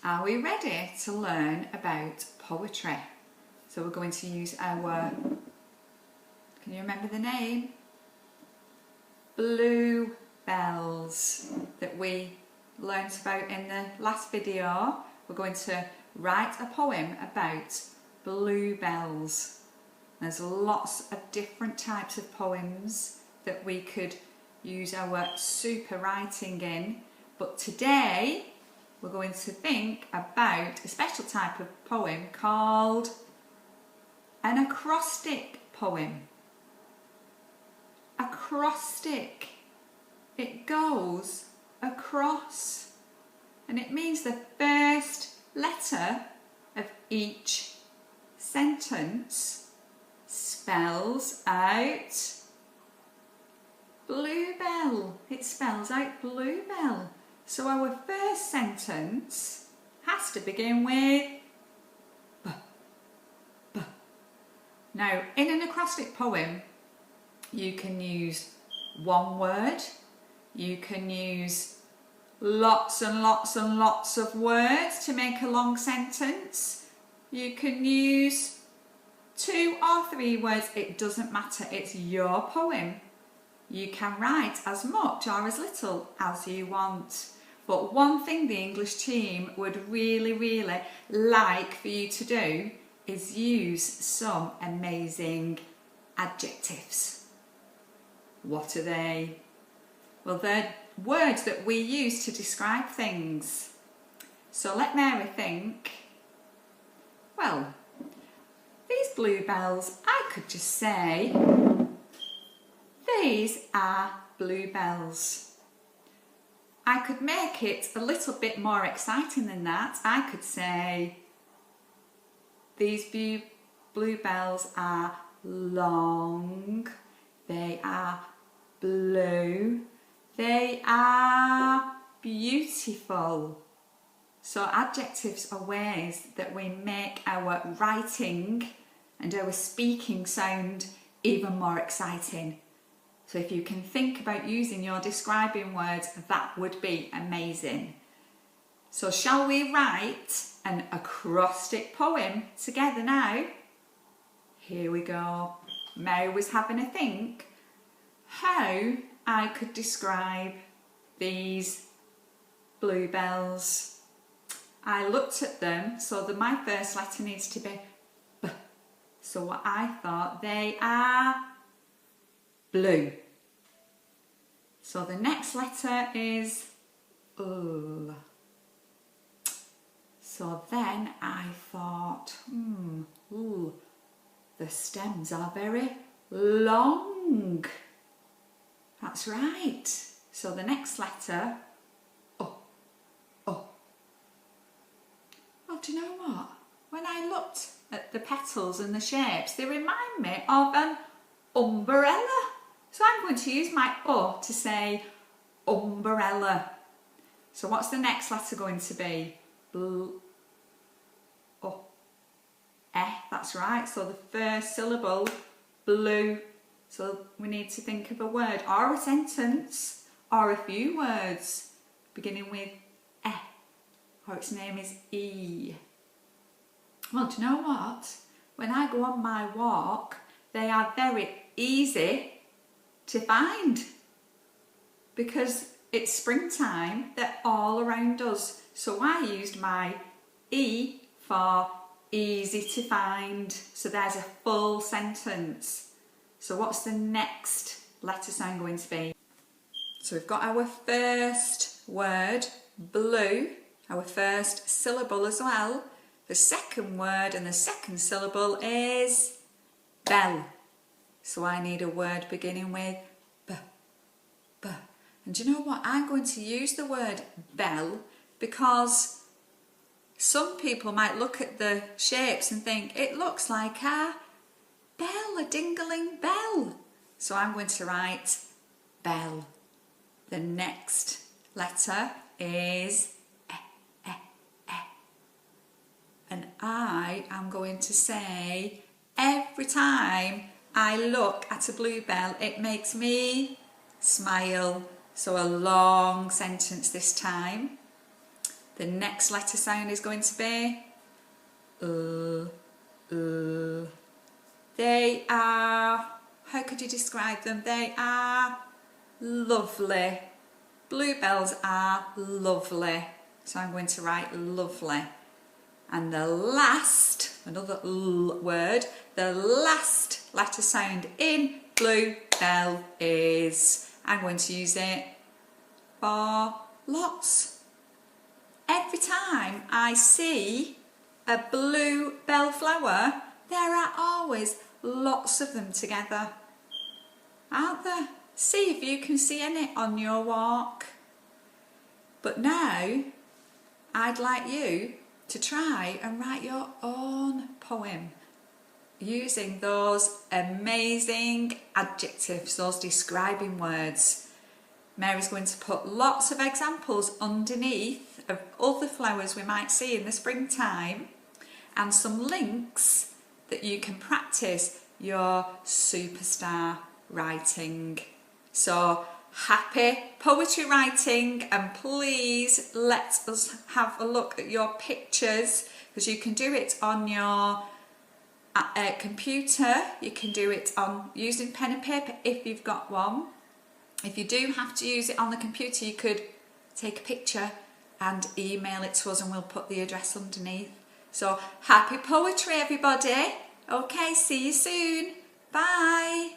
Are we ready to learn about poetry? So we're going to use our, can you remember the name? Bluebells that we learnt about in the last video. We're going to write a poem about bluebells. There's lots of different types of poems that we could use our super writing in, but today we're going to think about a special type of poem called an acrostic poem. Acrostic. It goes across and it means the first letter of each sentence spells out bluebell. It spells out bluebell. So our first sentence has to begin with B, B. Now, in an acrostic poem, you can use one word, you can use lots and lots and lots of words to make a long sentence. You can use 2 or 3 words, it doesn't matter, it's your poem. You can write as much or as little as you want. But one thing the English team would really like for you to do is use some amazing adjectives. What are they? Well, they're words that we use to describe things. So let Mary think. Well, these bluebells, I could just say, these are bluebells. I could make it a little bit more exciting than that. I could say, these bluebells are long, they are blue, they are beautiful. So adjectives are ways that we make our writing and our speaking sound even more exciting. So if you can think about using your describing words, that would be amazing. So shall we write an acrostic poem together now? Here we go. Mary was having a think how I could describe these bluebells. I looked at them, so that my first letter needs to be B. So what I thought, they are blue. So the next letter is L. So then I thought, the stems are very long. That's right. So the next letter, O. Well, do you know what? When I looked at the petals and the shapes, they remind me of an umbrella. So I'm going to use my O to say umbrella. So what's the next letter going to be? O. That's right. So the first syllable, blue. So we need to think of a word or a sentence or a few words beginning with E, or its name is E. Well, do you know what? When I go on my walk, they are very easy to find because it's springtime, they're all around us. So I used my E for easy to find. So there's a full sentence. So what's the next letter sound going to be? So we've got our first word, blue, our first syllable as well. The second word and the second syllable is bell. So I need a word beginning with B, B. And do you know what? I'm going to use the word bell because some people might look at the shapes and think it looks like a bell, a dingling bell. So I'm going to write bell. The next letter is E. And I am going to say every time I look at a bluebell, it makes me smile. So a long sentence this time. The next letter sound is going to be They are, how could you describe them? They are lovely. Bluebells are lovely. So I'm going to write lovely. And the last, another L word, the last letter sound in bluebell is, I'm going to use it for lots. Every time I see a bluebell flower, there are always lots of them together, aren't there? See if you can see any on your walk. But now, I'd like you to try and write your own poem using those amazing adjectives, those describing words. Mary's going to put lots of examples underneath of other flowers we might see in the springtime and some links that you can practice your superstar writing. So happy poetry writing, and please let us have a look at your pictures, because you can do it on your computer, you can do it on using pen and paper if you've got one. If you do have to use it on the computer, you could take a picture and email it to us and we'll put the address underneath. So happy poetry everybody. Okay, see you soon. Bye.